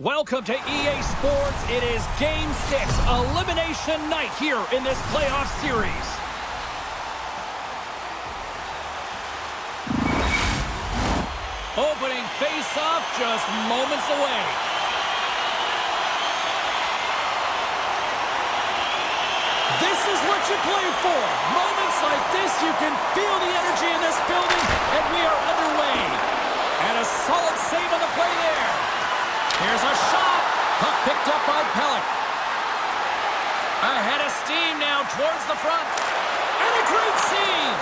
Welcome to EA Sports. It is Game 6, Elimination Night here in this playoff series. Opening face-off just moments away. This is what you play for. Moments like this, you can feel the energy in this building, and we are underway. And a solid save on the play there. Here's a shot. Puck picked up by Pellick. Ahead of steam now towards the front. And a great save.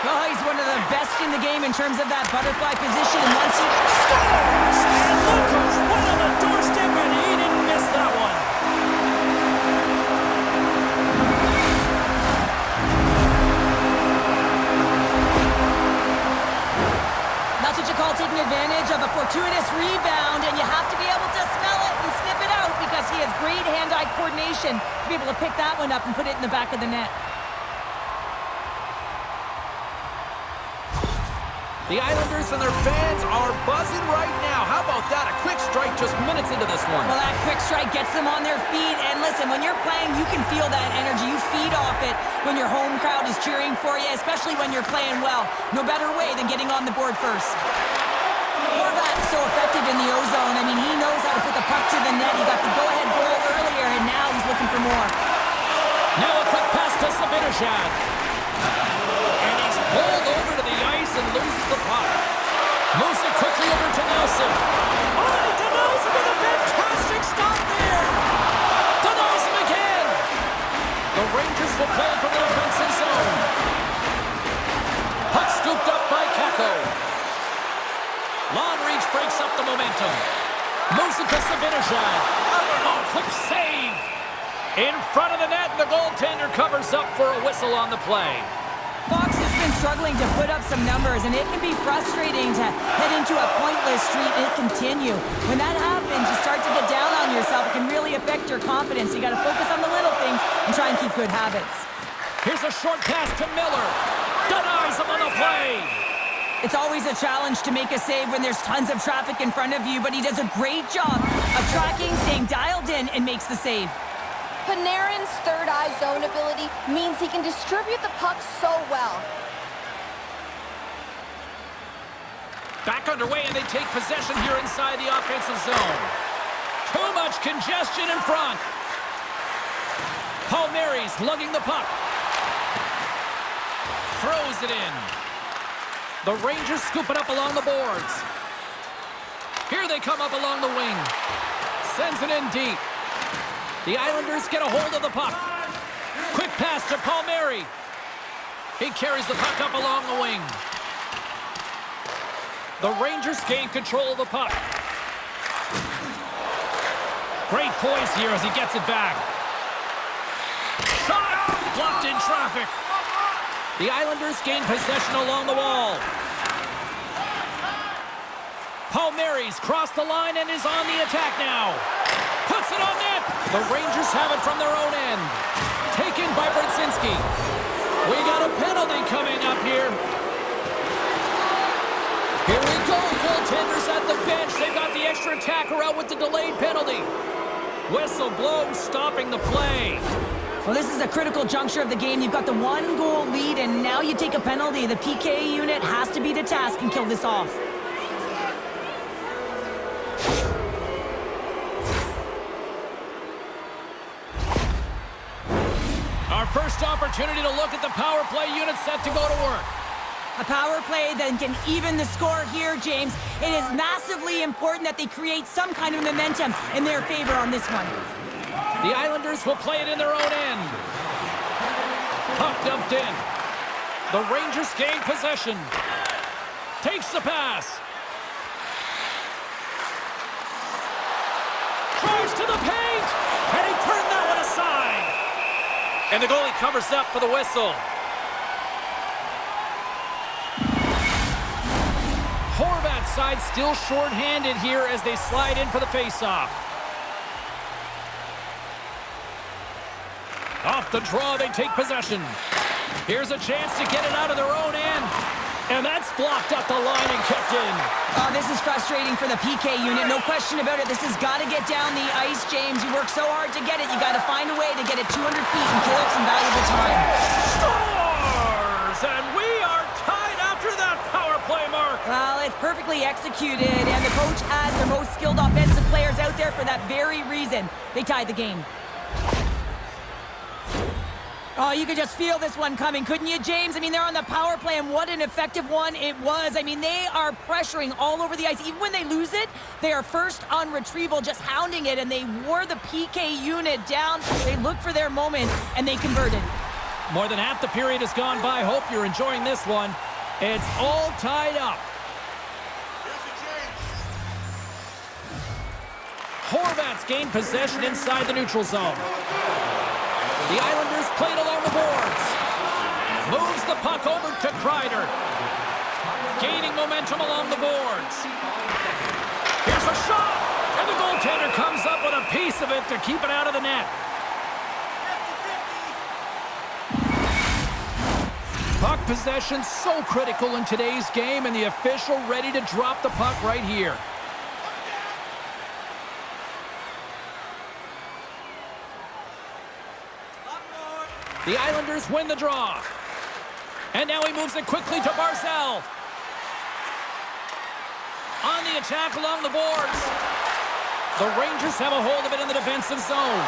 Well, he's one of the best in the game in terms of that butterfly position. And once he scores! And look who's right on the doorstep, and he didn't miss that one. That's what you call taking advantage of a fortuitous rebound, and you have to be able to smell it and sniff it out because he has great hand-eye coordination to be able to pick that one up and put it in the back of the net. The Islanders and their fans are buzzing right now. How about that? A quick strike just minutes into this one. Well, that quick strike gets them on their feet. And listen, when you're playing, you can feel that energy. You feed off it when your home crowd is cheering for you, especially when you're playing well. No better way than getting on the board first. Horvat's so effective in the O-zone. I mean, he knows how to put the puck to the net. He got the go-ahead goal earlier, and now he's looking for more. Now a quick pass to Sabinishad. And he's pulled over to the ice and loses the puck. Moves it quickly over to Nelson. Oh, and he denies him with a fantastic stop there. Denies him again. The Rangers will play from the defensive zone. Puck scooped up by Kako. Long reach breaks up the momentum. Moves it to Sabinishad. Oh, quick save. In front of the net, the goaltender covers up for a whistle on the play. Fox has been struggling to put up some numbers, and it can be frustrating to head into a pointless streak and continue. When that happens, you start to get down on yourself. It can really affect your confidence. You got to focus on the little things and try and keep good habits. Here's a short pass to Miller. Denies him on the play. It's always a challenge to make a save when there's tons of traffic in front of you, but he does a great job of tracking, staying dialed in, and makes the save. Panarin's third-eye zone ability means he can distribute the puck so well. Back underway, and they take possession here inside the offensive zone. Too much congestion in front. Palmieri's lugging the puck. Throws it in. The Rangers scoop it up along the boards. Here they come up along the wing. Sends it in deep. The Islanders get a hold of the puck. Quick pass to Palmieri. He carries the puck up along the wing. The Rangers gain control of the puck. Great poise here as he gets it back. Shot! Blocked in traffic. The Islanders gain possession along the wall. Palmieri's crossed the line and is on the attack now. Puts it on net. The Rangers have it from their own end. Taken by Brzezinski. We got a penalty coming up here. Here we go. Goaltenders at the bench. They've got the extra attacker out with the delayed penalty. Whistle blown, stopping the play. Well, this is a critical juncture of the game. You've got the one-goal lead, and now you take a penalty. The PK unit has to be to task and kill this off. Our first opportunity to look at the power play unit set to go to work. A power play that can even the score here, James. It is massively important that they create some kind of momentum in their favor on this one. The Islanders will play it in their own end. Puck dumped in. The Rangers gain possession. Takes the pass. Tries to the paint. And he turned that one aside. And the goalie covers up for the whistle. Horvat's side still short-handed here as they slide in for the face-off. Off the draw, they take possession. Here's a chance to get it out of their own end. And that's blocked up the line and kicked in. Oh, this is frustrating for the PK unit. No question about it. This has got to get down the ice, James. You work so hard to get it. You got to find a way to get it 200 feet and kill up some valuable time. Scores! And we are tied after that power play, Mark. Well, it's perfectly executed, and the coach has their most skilled offensive players out there for that very reason. They tied the game. Oh, you could just feel this one coming, couldn't you, James? I mean, they're on the power play, and what an effective one it was. I mean, they are pressuring all over the ice. Even when they lose it, they are first on retrieval, just hounding it, and they wore the PK unit down. They looked for their moment, and they converted. More than half the period has gone by. Hope you're enjoying this one. It's all tied up. Horvat's gained possession inside the neutral zone. The Islanders played along the boards. Moves the puck over to Kreider. Gaining momentum along the boards. Here's a shot! And the goaltender comes up with a piece of it to keep it out of the net. Puck possession so critical in today's game, and the official ready to drop the puck right here. The Islanders win the draw. And now he moves it quickly to Barzal. On the attack along the boards. The Rangers have a hold of it in the defensive zone.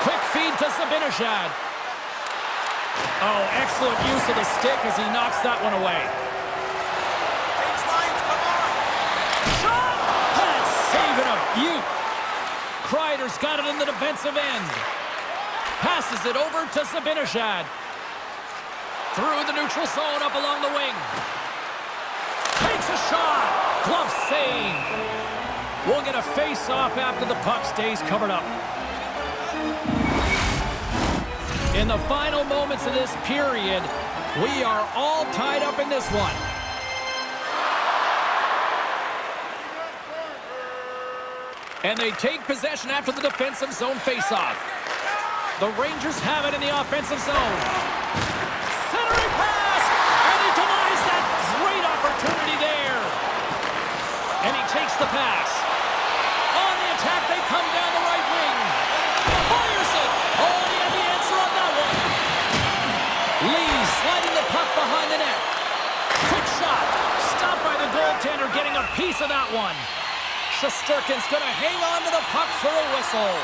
Quick feed to Zibanejad. Oh, excellent use of the stick as he knocks that one away. Shot! That's saving a beaut. Kreider's got it in the defensive end. Passes it over to Zibanejad. Through the neutral zone, up along the wing. Takes a shot. Glove save. We'll get a face-off after the puck stays covered up. In the final moments of this period, we are all tied up in this one. And they take possession after the defensive zone face-off. The Rangers have it in the offensive zone. Centering pass! And he denies that great opportunity there. And he takes the pass. On the attack, they come down the right wing. Fires it! Oh, he had the answer on that one. Lee sliding the puck behind the net. Quick shot. Stopped by the goaltender, getting a piece of that one. Shesterkin's going to hang on to the puck for a whistle.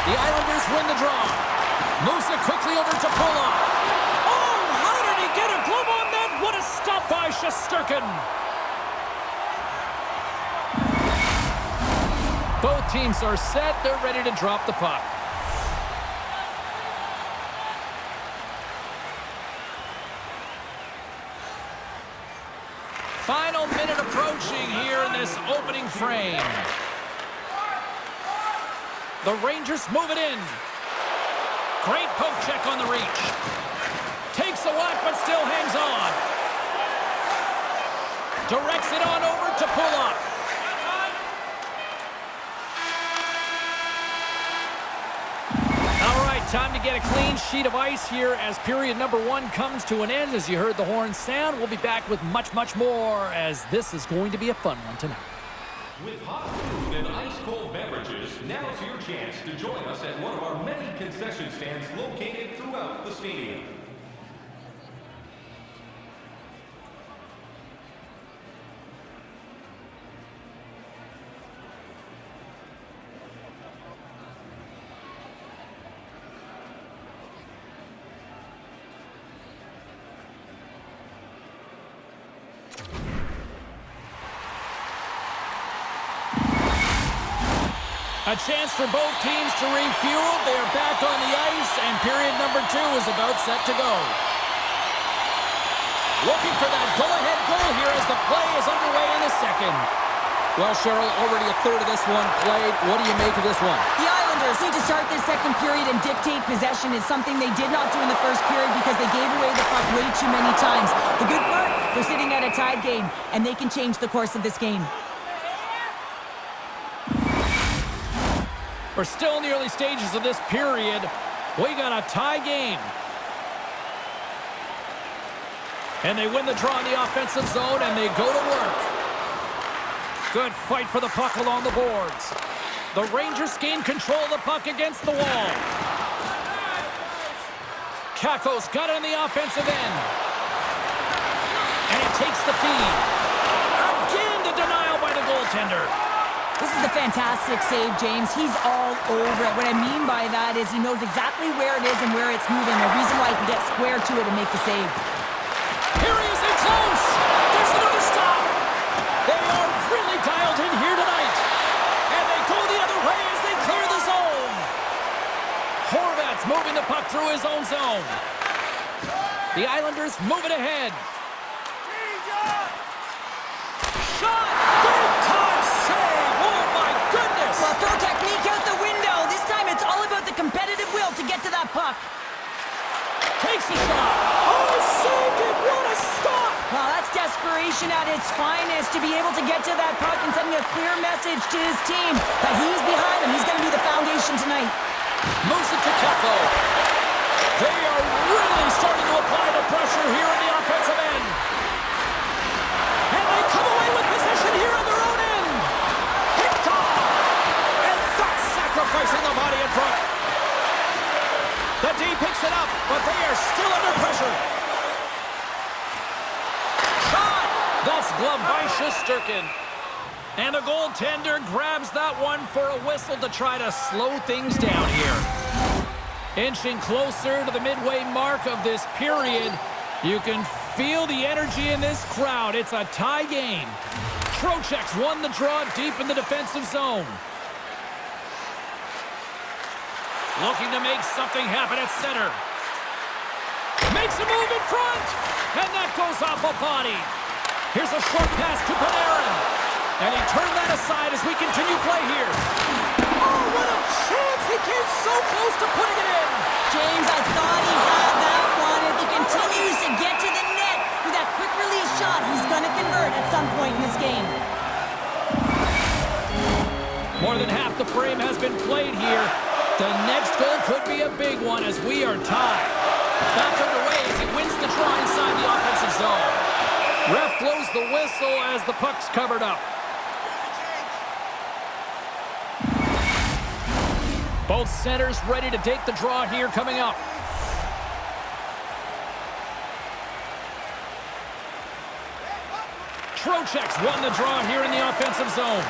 The Islanders win the draw. Moves it quickly over to Pulock. Oh, how did he get a glove on that? What a stop by Shesterkin. Both teams are set. They're ready to drop the puck. Final minute approaching here in this opening frame. The Rangers move it in. Great poke check on the reach. Takes a whack, but still hangs on. Directs it on over to Pulock. All right, time to get a clean sheet of ice here as period number 1 comes to an end. As you heard the horn sound, we'll be back with much, much more, as this is going to be a fun one tonight. With hot food and ice-cold beverages, now's your chance to join us at one of our many concession stands located throughout the stadium. A chance for both teams to refuel. They are back on the ice, and period number 2 is about set to go. Looking for that go-ahead goal here as the play is underway in the second. Well, Cheryl, already a third of this one played. What do you make of this one? The Islanders need to start this second period and dictate possession. It's something they did not do in the first period because they gave away the puck way too many times. The good part, they're sitting at a tied game, and they can change the course of this game. We're still in the early stages of this period. We got a tie game. And they win the draw in the offensive zone, and they go to work. Good fight for the puck along the boards. The Rangers gain control of the puck against the wall. Kakko's got it on the offensive end. And he takes the feed. Again, the denial by the goaltender. This is a fantastic save, James. He's all over it. What I mean by that is he knows exactly where it is and where it's moving. The reason why he can get square to it and make the save. Here he is in close. There's another stop. They are really dialed in here tonight. And they go the other way as they clear the zone. Horvat's moving the puck through his own zone. The Islanders move it ahead. Shot! Big time save! Oh my goodness! Well, throw technique out the window. This time it's all about the competitive will to get to that puck. Takes a shot. Oh, he saved it! What a stop! Well, that's desperation at its finest to be able to get to that puck and sending a clear message to his team that he's behind them. He's going to be the foundation tonight. Moves it to Kakko. They are really starting to apply the pressure here in the offensive end. And they come away with possession here on their own end. Picked off. And that's sacrificing the body in front. The D picks it up, but they are still under pressure. Shot! That's gloved by Shesterkin. And the goaltender grabs that one for a whistle to try to slow things down here. Inching closer to the midway mark of this period, you can feel the energy in this crowd. It's a tie game. Trocheck's won the draw deep in the defensive zone. Looking to make something happen at center. Makes a move in front. And that goes off a body. Here's a short pass to Panarin. And he turned that aside as we continue play here. Oh, what a chance. He came so close to putting it in. James, I thought he had that one. If he continues to get to the net with that quick release shot, he's going to convert at some point in this game. More than half the frame has been played here. The next goal could be a big one as we are tied. Back underway as he wins the draw inside the offensive zone. Ref blows the whistle as the puck's covered up. Both centers ready to take the draw here coming up. Trocheck's won the draw here in the offensive zone.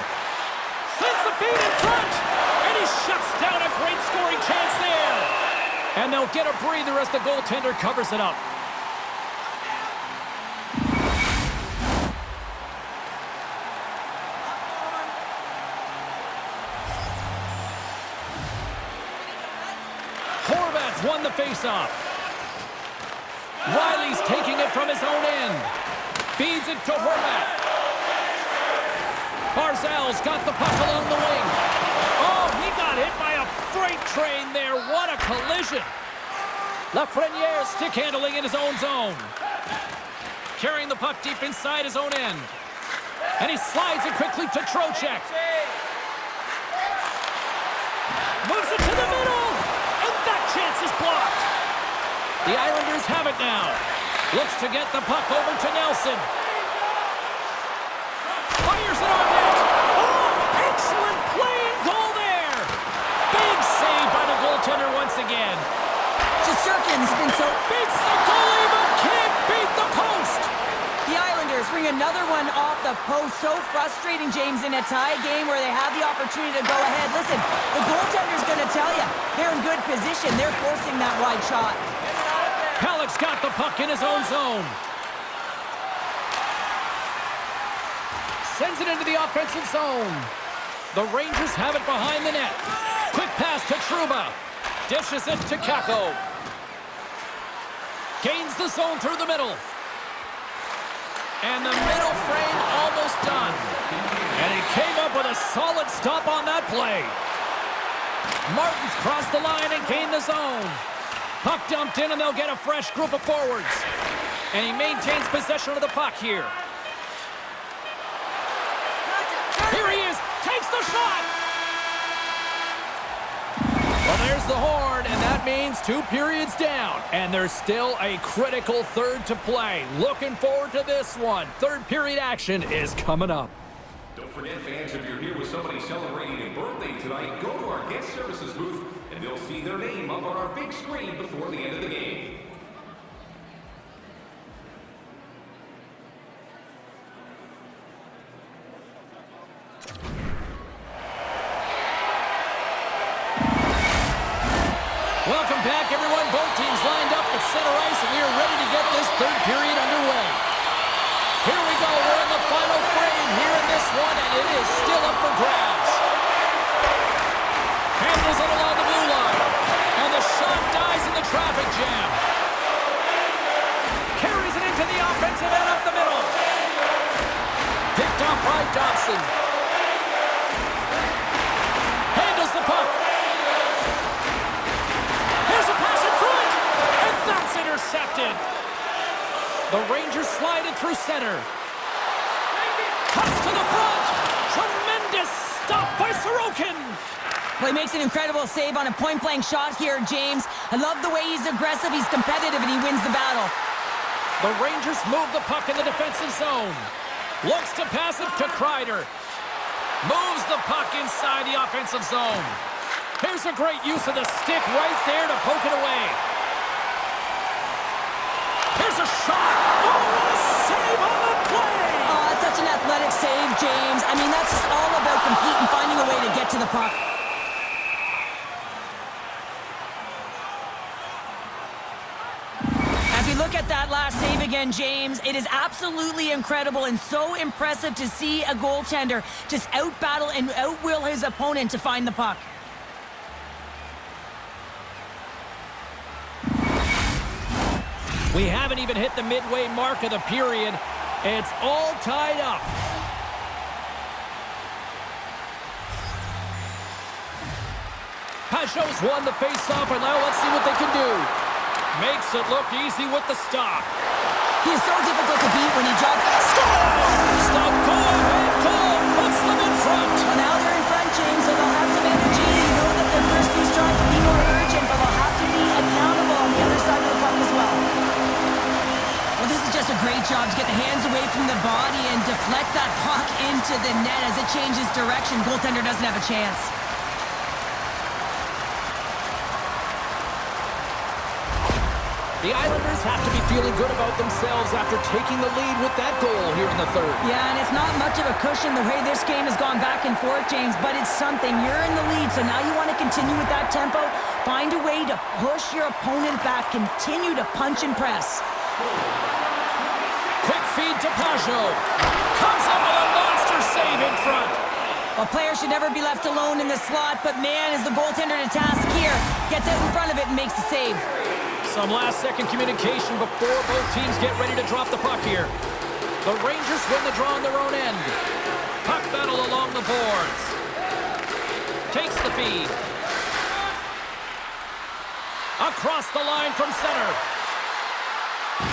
Sends the feed in front, and he shuts down a great scoring chance there. And they'll get a breather as the goaltender covers it up. Horvat's won the faceoff. Riley's taking it from his own end. Feeds it to Horvat. Barzal's got the puck along the wing. Oh, he got hit by a freight train there. What a collision. Lafreniere stick handling in his own zone. Carrying the puck deep inside his own end. And he slides it quickly to Trocheck. Moves it to the middle. And that chance is blocked. The Islanders have it now. Looks to get the puck over to Nelson. Fires it on net. Oh, excellent play and goal there. Big save by the goaltender once again. Shesterkin's been so... Beats the goalie but can't beat the post. The Islanders bring another one off the post. So frustrating, James, in a tie game where they have the opportunity to go ahead. Listen, the goaltender's going to tell you they're in good position. They're forcing that wide shot. Halleck's got the puck in his own zone. Sends it into the offensive zone. The Rangers have it behind the net. Quick pass to Trouba. Dishes it to Kakko. Gains the zone through the middle. And the middle frame almost done. And he came up with a solid stop on that play. Martin's crossed the line and gained the zone. Puck dumped in, and they'll get a fresh group of forwards. And he maintains possession of the puck here. Here he is. Takes the shot. blows the horn, and that means 2 periods down. And there's still a critical third to play. Looking forward to this one. Third period action is coming up. Don't forget, fans, if you're here with somebody celebrating a birthday tonight, go to our guest services booth, and they'll see their name up on our big screen before the end of the game. Welcome back, everyone. Both teams lined up at center ice, and we are ready to get this third period underway. Here we go. We're in the final frame here in this one, and it is still up for grabs. Handles it along the blue line, and the shot dies in the traffic jam. Carries it into the offensive end up the middle. Picked up by Dobson. Handles the puck. Here's a pass in front, and that's intercepted. The Rangers slide it through center. Cuts to the front. Tremendous stop by Sorokin. Well, he makes an incredible save on a point-blank shot here, James. I love the way he's aggressive, he's competitive, and he wins the battle. The Rangers move the puck in the defensive zone. Looks to pass it to Kreider. Moves the puck inside the offensive zone. Here's a great use of the stick right there to poke it away. Here's a shot. Oh, what a save on the play. Oh, that's such an athletic save, James. I mean, that's just all about competing, finding a way to get to the puck. As we look at that last save again, James, it is absolutely incredible and so impressive to see a goaltender just out-battle and out-will his opponent to find the puck. We haven't even hit the midway mark of the period. It's all tied up. Pajot's won the face-off, and now let's see what they can do. Makes it look easy with the stop. He is so difficult to beat when he drops. Score! Stop, go-ahead goal puts them in front. Well, now they're in front, James, so they'll have some energy. You know that their first few strikes will be more urgent, but they'll have to be accountable on the other side of the puck as well. Well, this is just a great job to get the hands away from the body and deflect that puck into the net as it changes direction. Goaltender doesn't have a chance. The Islanders have to be feeling good about themselves after taking the lead with that goal here in the third. Yeah, and it's not much of a cushion the way this game has gone back and forth, James, but it's something. You're in the lead, so now you want to continue with that tempo. Find a way to push your opponent back. Continue to punch and press. Quick feed to Pajot. Comes up with a monster save in front. A player should never be left alone in the slot, but man, is the goaltender to task here. Gets out in front of it and makes the save. Some last-second communication before both teams get ready to drop the puck here. The Rangers win the draw on their own end. Puck battle along the boards. Takes the feed. Across the line from center.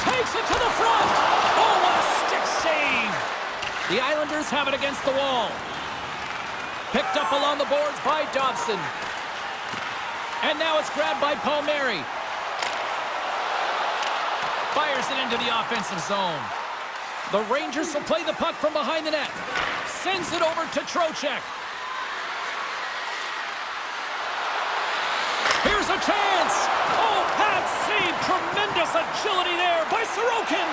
Takes it to the front. Oh, what a stick save. The Islanders have it against the wall. Picked up along the boards by Dobson. And now it's grabbed by Palmieri. Fires it into the offensive zone. The Rangers will play the puck from behind the net. Sends it over to Trocheck. Here's a chance. Oh, pad save. Tremendous agility there by Sorokin.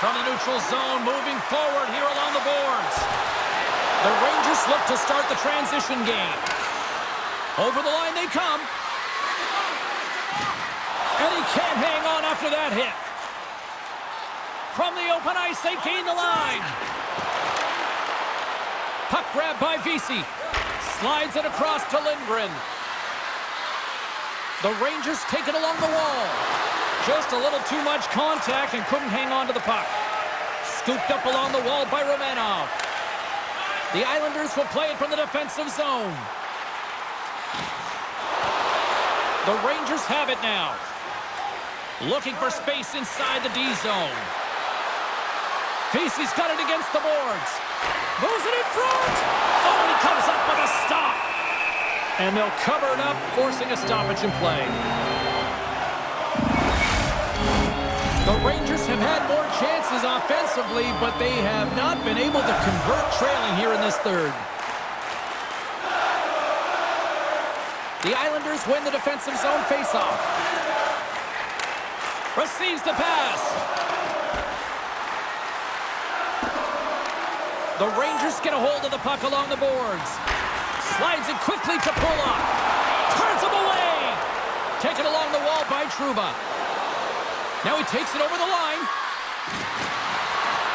From the neutral zone, moving forward here along the boards. The Rangers look to start the transition game. Over the line they come. And he can't hang on after that hit. From the open ice, they gain the line. Puck grab by Vesey. Slides it across to Lindgren. The Rangers take it along the wall. Just a little too much contact and couldn't hang on to the puck. Scooped up along the wall by Romanov. The Islanders will play it from the defensive zone. The Rangers have it now. Looking for space inside the D zone. Vesey's got it against the boards. Moves it in front. Oh, he comes up with a stop. And they'll cover it up, forcing a stoppage in play. The Rangers have had more chances offensively, but they have not been able to convert trailing here in this third. The Islanders win the defensive zone faceoff. Receives the pass. The Rangers get a hold of the puck along the boards. Slides it quickly to Pulock. Turns him away. Taken along the wall by Trouba. Now he takes it over the line.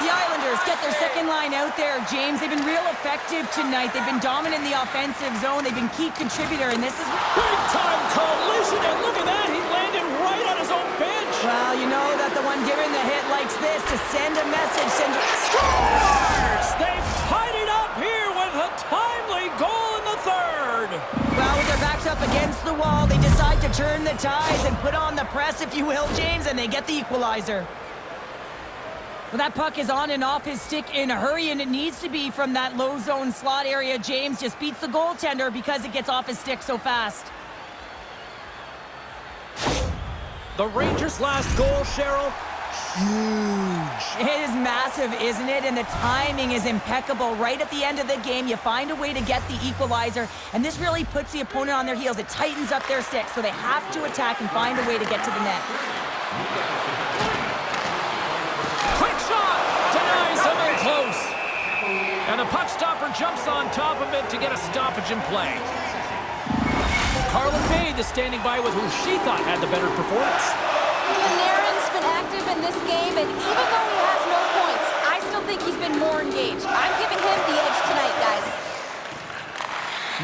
The Islanders get their second line out there, James. They've been real effective tonight. They've been dominant in the offensive zone. They've been key contributor, and this is... Big-time collision, and look at that. He landed right on his own bench. Well, you know that the one giving the hit likes this, to send a message. Scores! They've tied it up here with a timely goal in the third. Well, with their backs up against the wall, they decide to turn the tides and put on the press, if you will, James, and they get the equalizer. Well, that puck is on and off his stick in a hurry, and it needs to be from that low zone slot area. James just beats the goaltender because it gets off his stick so fast. The Rangers' last goal, Cheryl, huge. It is massive, isn't it? And the timing is impeccable. Right at the end of the game, you find a way to get the equalizer, and this really puts the opponent on their heels. It tightens up their stick, so they have to attack and find a way to get to the net. Quick shot! Denies him in close. And the puck stopper jumps on top of it to get a stoppage in play. Carlin Maid is standing by with who she thought had the better performance. Panarin's been active in this game, and even though he has no points, I still think he's been more engaged. I'm giving him the edge tonight, guys.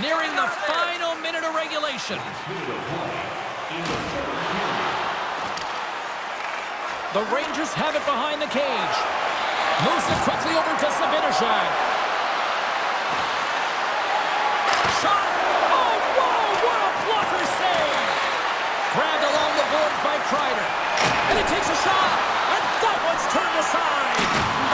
Nearing the final minute of regulation. The Rangers have it behind the cage. Moves it quickly over to Zibanejad. Shot! Oh, whoa! What a blocker save! Grabbed along the boards by Kreider. And he takes a shot! And that one's turned aside!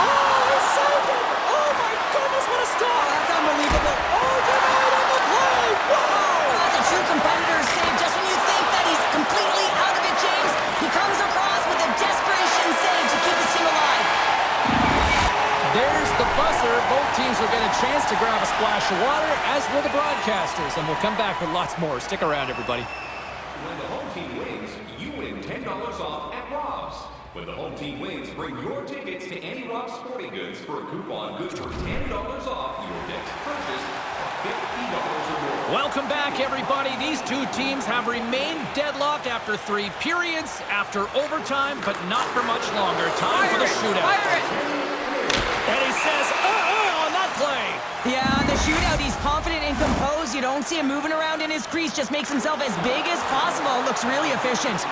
Oh, he saved it! Oh, my goodness, what a stop! That's unbelievable. Oh, denied on the play! Whoa! That's a true competitor's save. Just when you think that he's completely out of it, James, he comes across with a desperation save to keep his team alive. There's the buzzer. Both teams will get a chance to grab a splash of water, as will the broadcasters. And we'll come back with lots more. Stick around, everybody. When the home team wins, you win $10 off at Rob's. When the home team wins, bring your tickets to any Rob's Sporting Goods for a coupon good for $10 off your next purchase of $50 or more. Welcome back, everybody. These two teams have remained deadlocked after 3 periods, after overtime, but not for much longer. Time for the shootout. And he says, on that play. Yeah, on the shootout, he's confident and composed. You don't see him moving around in his crease. Just makes himself as big as possible. Looks really efficient.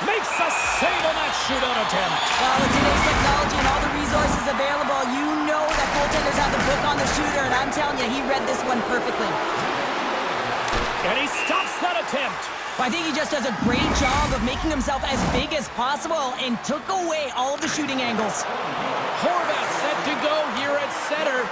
Makes a save on that shootout attempt. Well, with today's technology and all the resources available, you know that goaltenders have the book on the shooter, and I'm telling you, he read this one perfectly. And he stops that attempt. I think he just does a great job of making himself as big as possible and took away all of the shooting angles. Horvat set to go here at center.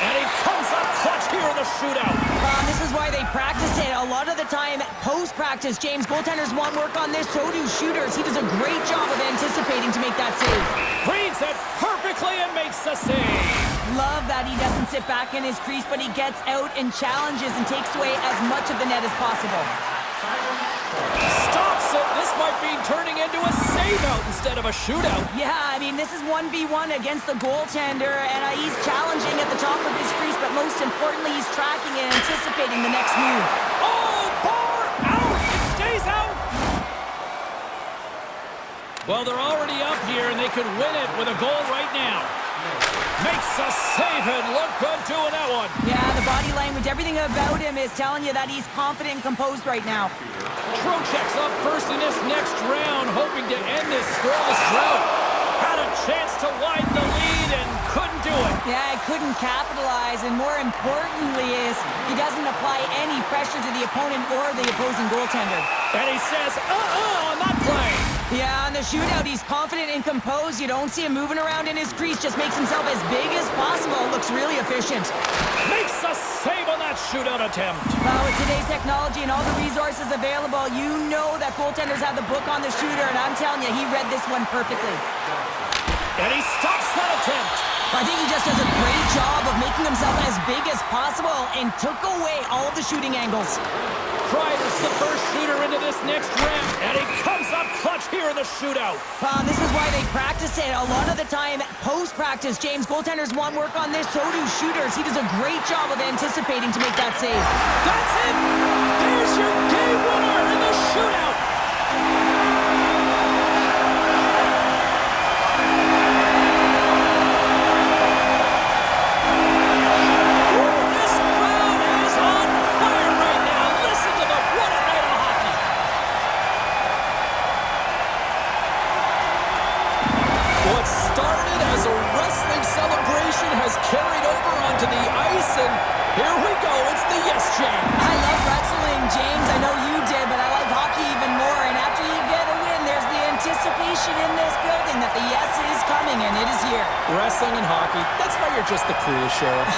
And he comes up clutch here in the shootout. This is why they practice it. A lot of the time, post-practice, James, goaltenders want work on this, so do shooters. He does a great job of anticipating to make that save. Reads it perfectly and makes the save. Love that he doesn't sit back in his crease, but he gets out and challenges and takes away as much of the net as possible. Stops it. This might be turning into a save-out instead of a shootout. Yeah, I mean, this is 1v1 against the goaltender, and he's challenging at the top of his crease, but most importantly, he's tracking and anticipating the next move. Oh, bar out! It stays out! Well, they're already up here, and they could win it with a goal right now. Makes a save and look good doing that one. Yeah, the body language, everything about him is telling you that he's confident and composed right now. Trocheck's up first in this next round, hoping to end this scoreless drought. Had a chance to widen the lead and couldn't do it. Yeah, he couldn't capitalize, and more importantly is he doesn't apply any pressure to the opponent or the opposing goaltender. And he says, on that play. Yeah, in the shootout, he's confident and composed. You don't see him moving around in his crease. Just makes himself as big as possible. Looks really efficient. Makes a save on that shootout attempt. Well, with today's technology and all the resources available, you know that goaltenders have the book on the shooter, and I'm telling you, he read this one perfectly. And he stops that attempt. I think he just does a great job of making himself as big as possible and took away all of the shooting angles. Kreider's the first shooter into this next round, and he comes up clutch here in the shootout. This is why they practice it. A lot of the time, post-practice, James, goaltenders want work on this, so do shooters. He does a great job of anticipating to make that save. That's it! There's your game winner in the shootout! Carried over onto the ice, and here we go. It's the yes jam. I love wrestling, James. I know you did, but I like hockey even more. And after you get a win, there's the anticipation in this building that the yes is coming, and it is here. Wrestling and hockey, that's why you're just the coolest, Sheriff.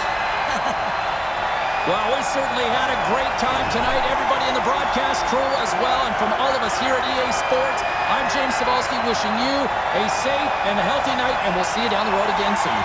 Well, we certainly had a great time tonight. Everybody in the broadcast crew as well, and from all of us here at EA Sports, I'm James Cebulski wishing you a safe and healthy night, and we'll see you down the road again soon.